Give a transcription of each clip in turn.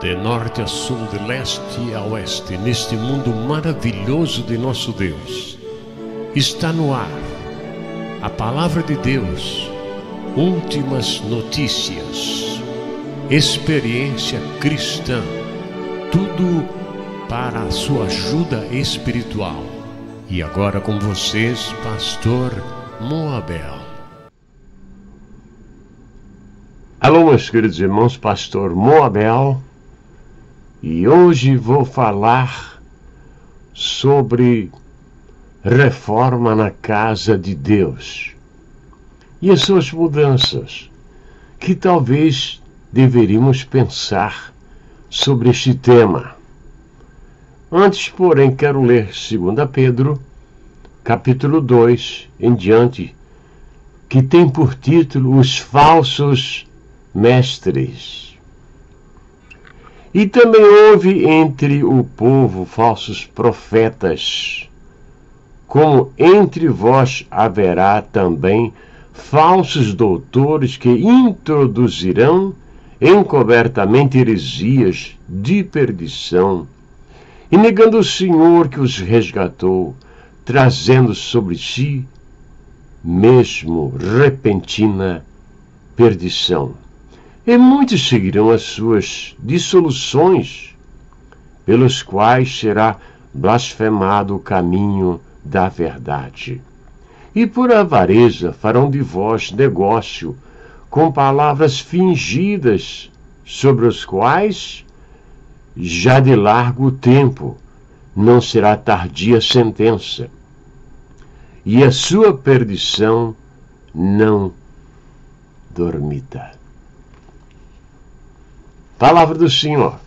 de norte a sul, de leste a oeste, neste mundo maravilhoso de nosso Deus. Está no ar a Palavra de Deus, últimas notícias, experiência cristã, tudo para a sua ajuda espiritual. E agora com vocês, Pastor Moabel. Alô, meus queridos irmãos, Pastor Moabel. E hoje vou falar sobre reforma na casa de Deus e as suas mudanças, que talvez deveríamos pensar sobre este tema. Antes, porém, quero ler 2 Pedro, capítulo 2, em diante, que tem por título Os Falsos Mestres. E também houve entre o povo falsos profetas, como entre vós haverá também falsos doutores que introduzirão encobertamente heresias de perdição, e negando o Senhor que os resgatou, trazendo sobre si mesmo repentina perdição. E muitos seguirão as suas dissoluções, pelos quais será blasfemado o caminho da verdade. E por avareza farão de vós negócio com palavras fingidas, sobre os quais já de largo tempo não será tardia sentença, e a sua perdição não dormita. Palavra do Senhor.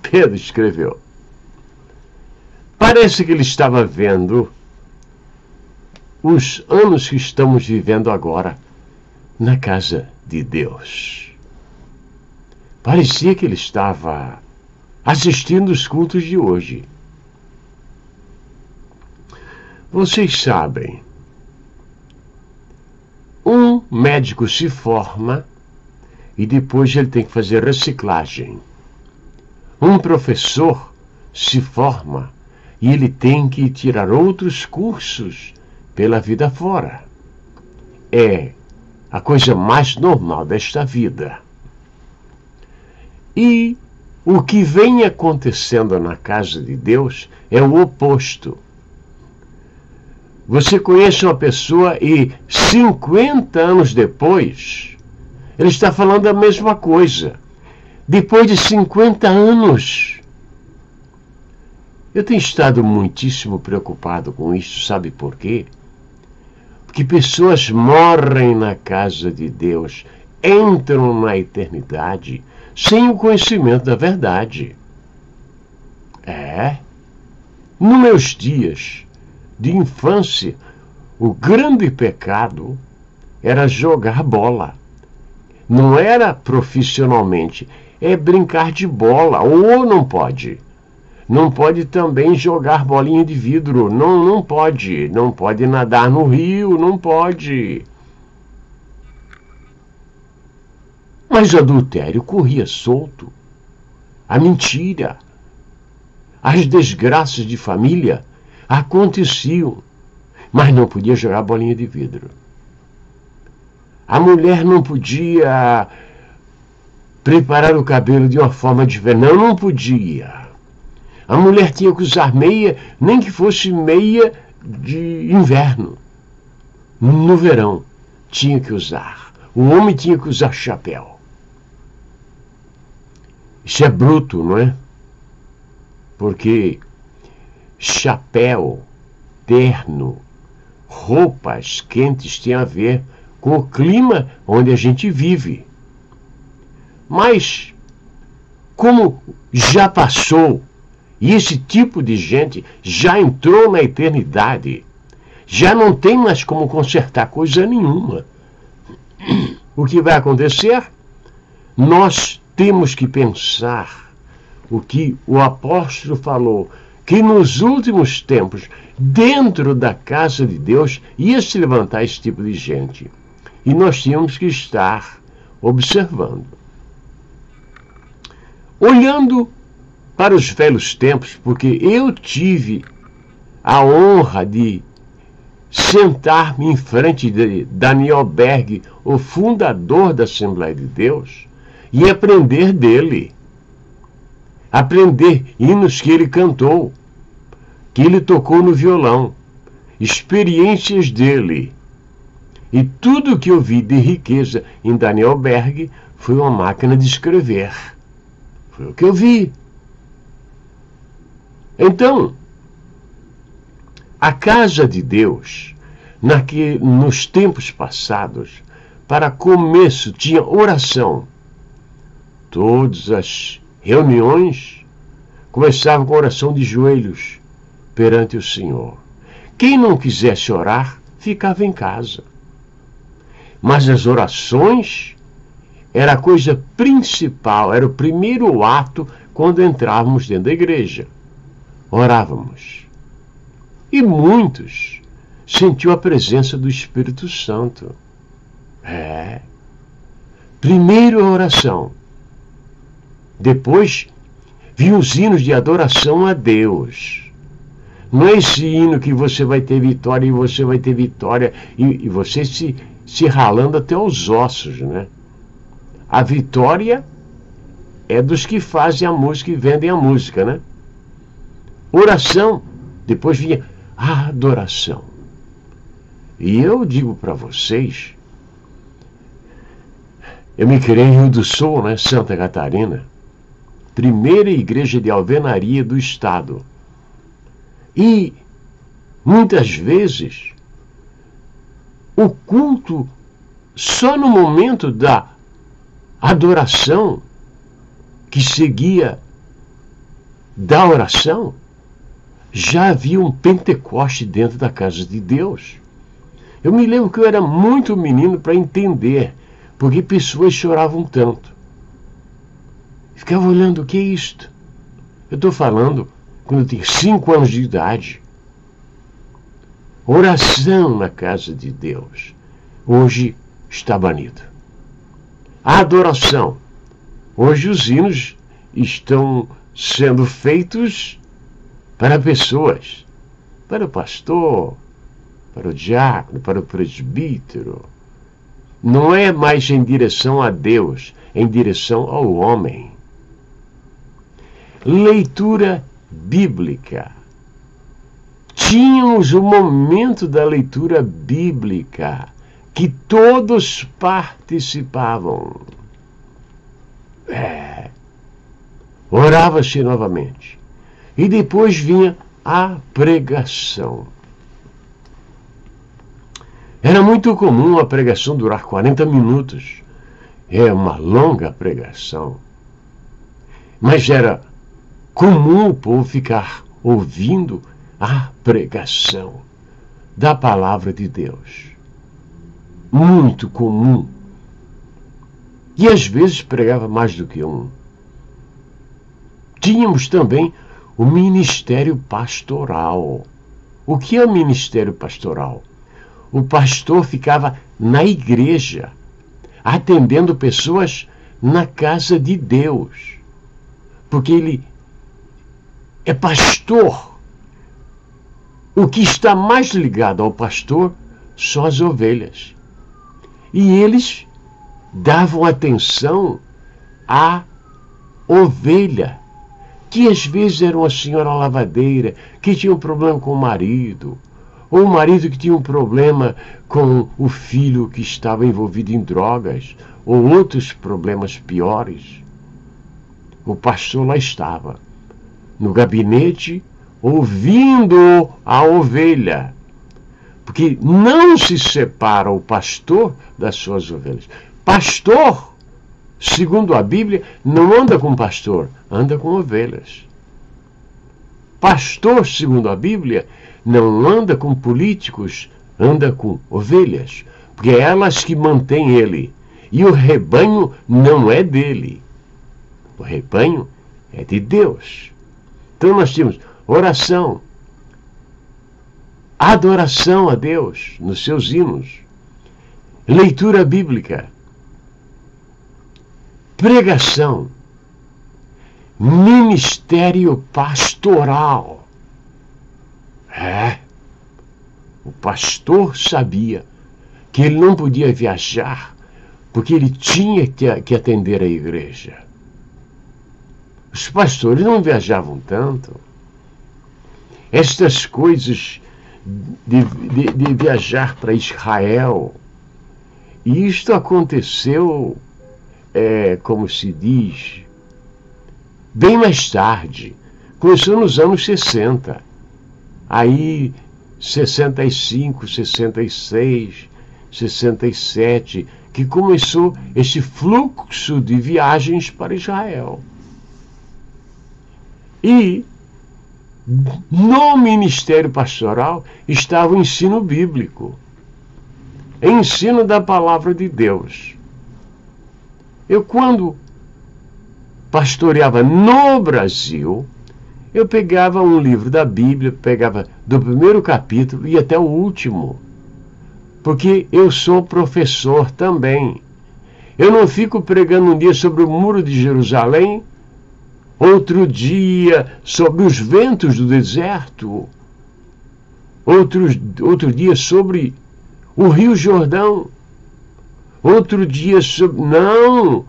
Pedro escreveu. Parece que ele estava vendo os anos que estamos vivendo agora na casa de Deus. Parecia que ele estava assistindo os cultos de hoje. Vocês sabem, um médico se forma e depois ele tem que fazer reciclagem. Um professor se forma e ele tem que tirar outros cursos pela vida fora. É a coisa mais normal desta vida. E o que vem acontecendo na casa de Deus é o oposto. Você conhece uma pessoa e 50 anos depois, ele está falando a mesma coisa. Depois de 50 anos. Eu tenho estado muitíssimo preocupado com isso, sabe por quê? Porque pessoas morrem na casa de Deus, entram na eternidade, sem o conhecimento da verdade. Nos meus dias de infância, o grande pecado era jogar bola. Não era profissionalmente, é brincar de bola, ou não pode. Não pode também jogar bolinha de vidro, não pode. Não pode nadar no rio, não pode. Mas o adultério corria solto. A mentira, as desgraças de família aconteciam, mas não podia jogar bolinha de vidro. A mulher não podia preparar o cabelo de uma forma diferente. Não podia. A mulher tinha que usar meia, nem que fosse meia de inverno. No verão, tinha que usar. O homem tinha que usar chapéu. Isso é bruto, não é? Porque chapéu, terno, roupas quentes têm a ver com o clima onde a gente vive. Mas, como já passou, e esse tipo de gente já entrou na eternidade, já não tem mais como consertar coisa nenhuma. O que vai acontecer? Nós temos que pensar o que o apóstolo falou, que nos últimos tempos, dentro da casa de Deus, ia se levantar esse tipo de gente. E nós tínhamos que estar observando. olhando para os velhos tempos, porque eu tive a honra de sentar-me em frente de Daniel Berg, o fundador da Assembleia de Deus, e aprender dele. Aprender hinos que ele cantou, que ele tocou no violão, experiências dele. E tudo que eu vi de riqueza em Daniel Berg foi uma máquina de escrever. Foi o que eu vi. Então, a casa de Deus, nos tempos passados, para começo tinha oração. Todas as reuniões começavam com oração de joelhos perante o Senhor. Quem não quisesse orar, ficava em casa. Mas as orações era a coisa principal, era o primeiro ato quando entrávamos dentro da igreja. Orávamos. E muitos sentiam a presença do Espírito Santo. Primeiro a oração. Depois vinham os hinos de adoração a Deus. Não é esse hino que você vai ter vitória e você vai ter vitória e você se ralando até os ossos, né? A vitória é dos que fazem a música e vendem a música, né? Oração, depois vinha a adoração. E eu digo para vocês, eu me criei em Rio do Sul, né, Santa Catarina, primeira igreja de alvenaria do estado. E muitas vezes o culto, só no momento da adoração que seguia da oração, já havia um Pentecoste dentro da casa de Deus. Eu me lembro que eu era muito menino para entender porque pessoas choravam tanto. Ficava olhando, o que é isto? Eu estou falando quando eu tinha 5 anos de idade. Oração na casa de Deus hoje está banido. A adoração. Hoje os hinos estão sendo feitos para pessoas, para o pastor, para o diácono, para o presbítero. Não é mais em direção a Deus, é em direção ao homem. Leitura bíblica. Tínhamos o momento da leitura bíblica, que todos participavam. Orava-se novamente. E depois vinha a pregação. Era muito comum a pregação durar 40 minutos. É uma longa pregação. Mas era comum o povo ficar ouvindo a pregação da palavra de Deus. Muito comum. E às vezes pregava mais do que um. Tínhamos também o ministério pastoral. O que é o ministério pastoral? O pastor ficava na igreja, atendendo pessoas na casa de Deus. Porque ele é pastor. O que está mais ligado ao pastor são as ovelhas. E eles davam atenção à ovelha, que às vezes era uma senhora lavadeira, que tinha um problema com o marido, ou um marido que tinha um problema com o filho que estava envolvido em drogas, ou outros problemas piores. O pastor lá estava, no gabinete, ouvindo a ovelha. Porque não se separa o pastor das suas ovelhas. Pastor, segundo a Bíblia, não anda com pastor, anda com ovelhas. Pastor, segundo a Bíblia, não anda com políticos, anda com ovelhas. Porque é elas que mantêm ele. E o rebanho não é dele. O rebanho é de Deus. Então nós temos oração, adoração a Deus nos seus hinos, leitura bíblica, pregação, ministério pastoral. O pastor sabia que ele não podia viajar porque ele tinha que atender a igreja. Os pastores não viajavam tanto. Estas coisas de viajar para Israel, e isto aconteceu, como se diz, bem mais tarde. Começou nos anos 60. Aí, 65, 66, 67, que começou esse fluxo de viagens para Israel. E no ministério pastoral estava o ensino bíblico, ensino da palavra de Deus. Eu, quando pastoreava no Brasil, eu pegava um livro da Bíblia, pegava do primeiro capítulo e até o último, porque eu sou professor também. Eu não fico pregando um dia sobre o muro de Jerusalém, outro dia sobre os ventos do deserto, outro dia sobre o Rio Jordão, outro dia sobre... Não!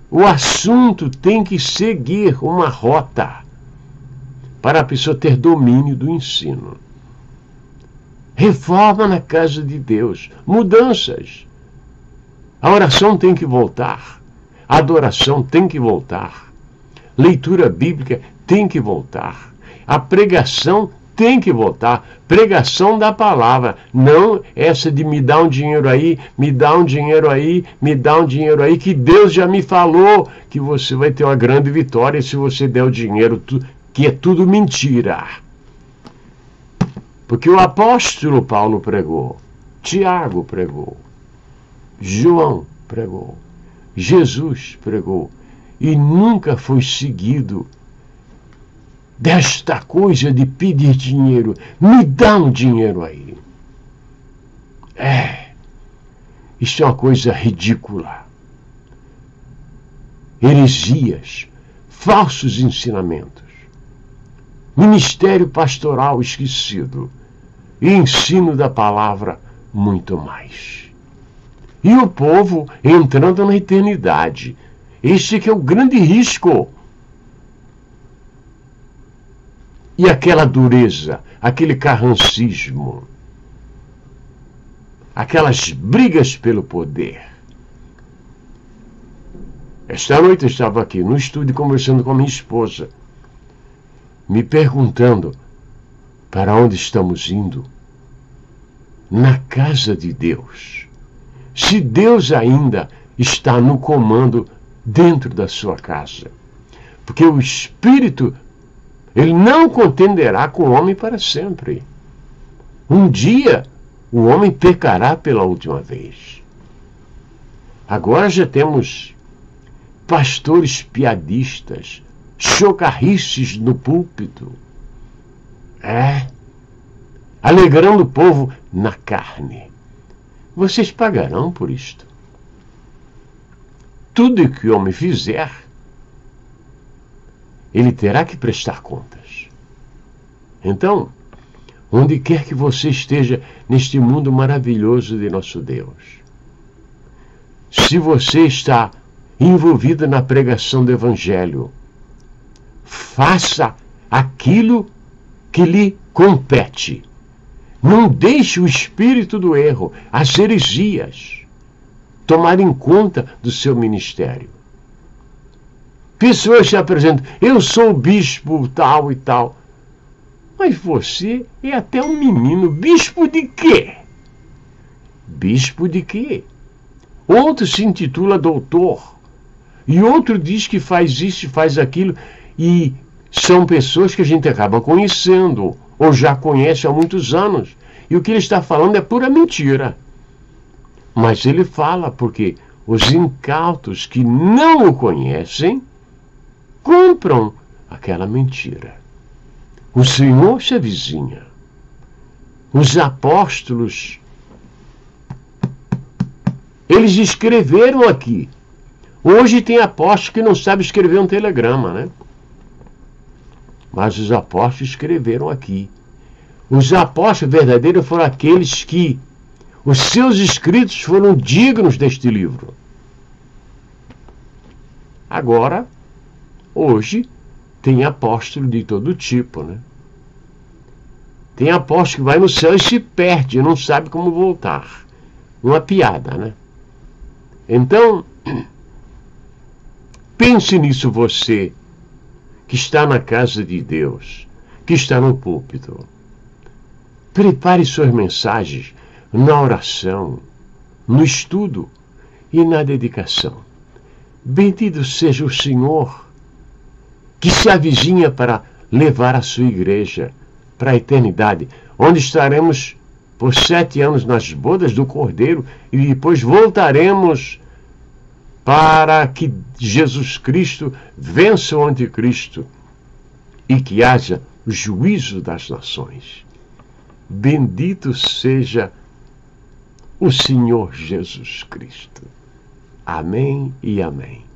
O assunto tem que seguir uma rota para a pessoa ter domínio do ensino. Reforma na casa de Deus, mudanças. A oração tem que voltar, a adoração tem que voltar. Leitura bíblica tem que voltar. A pregação tem que voltar. Pregação da palavra. Não essa de me dá um dinheiro aí, me dá um dinheiro aí, me dá um dinheiro aí, que Deus já me falou que você vai ter uma grande vitória se você der o dinheiro, que é tudo mentira. Porque o apóstolo Paulo pregou, Tiago pregou, João pregou, Jesus pregou, e nunca foi seguido desta coisa de pedir dinheiro. Me dá um dinheiro aí. Isso é uma coisa ridícula. Heresias, falsos ensinamentos, ministério pastoral esquecido e ensino da palavra muito mais. E o povo entrando na eternidade. Este que é o grande risco. E aquela dureza, aquele carrancismo, aquelas brigas pelo poder. Esta noite eu estava aqui no estúdio conversando com a minha esposa, me perguntando para onde estamos indo. Na casa de Deus. Se Deus ainda está no comando dentro da sua casa. Porque o Espírito, ele não contenderá com o homem para sempre. Um dia, o homem pecará pela última vez. Agora já temos pastores piadistas, chocarrices no púlpito. Alegrando o povo na carne. Vocês pagarão por isto. Tudo que o homem fizer, ele terá que prestar contas. Então, onde quer que você esteja neste mundo maravilhoso de nosso Deus, se você está envolvido na pregação do Evangelho, faça aquilo que lhe compete. Não deixe o espírito do erro, as heresias, tomarem conta do seu ministério. Pessoas se apresentam, eu sou o bispo tal e tal. Mas você é até um menino. Bispo de quê? Bispo de quê? Outro se intitula doutor. E outro diz que faz isso e faz aquilo. E são pessoas que a gente acaba conhecendo, ou já conhece há muitos anos. E o que ele está falando é pura mentira. Mas ele fala porque os incautos que não o conhecem compram aquela mentira. O Senhor se avizinha. Os apóstolos, eles escreveram aqui Hoje tem apóstolos que não sabem escrever um telegrama, né? Mas os apóstolos escreveram aqui. Os apóstolos verdadeiros foram aqueles que os seus escritos foram dignos deste livro. Agora, hoje, tem apóstolo de todo tipo, né? Tem apóstolo que vai no céu e se perde, não sabe como voltar. Uma piada, né? Então, pense nisso você, que está na casa de Deus, que está no púlpito. Prepare suas mensagens na oração, no estudo e na dedicação. Bendito seja o Senhor, que se avizinha para levar a sua igreja para a eternidade, onde estaremos por 7 anos nas bodas do Cordeiro e depois voltaremos para que Jesus Cristo vença o anticristo e que haja o juízo das nações. Bendito seja o Senhor Jesus Cristo. Amém e amém.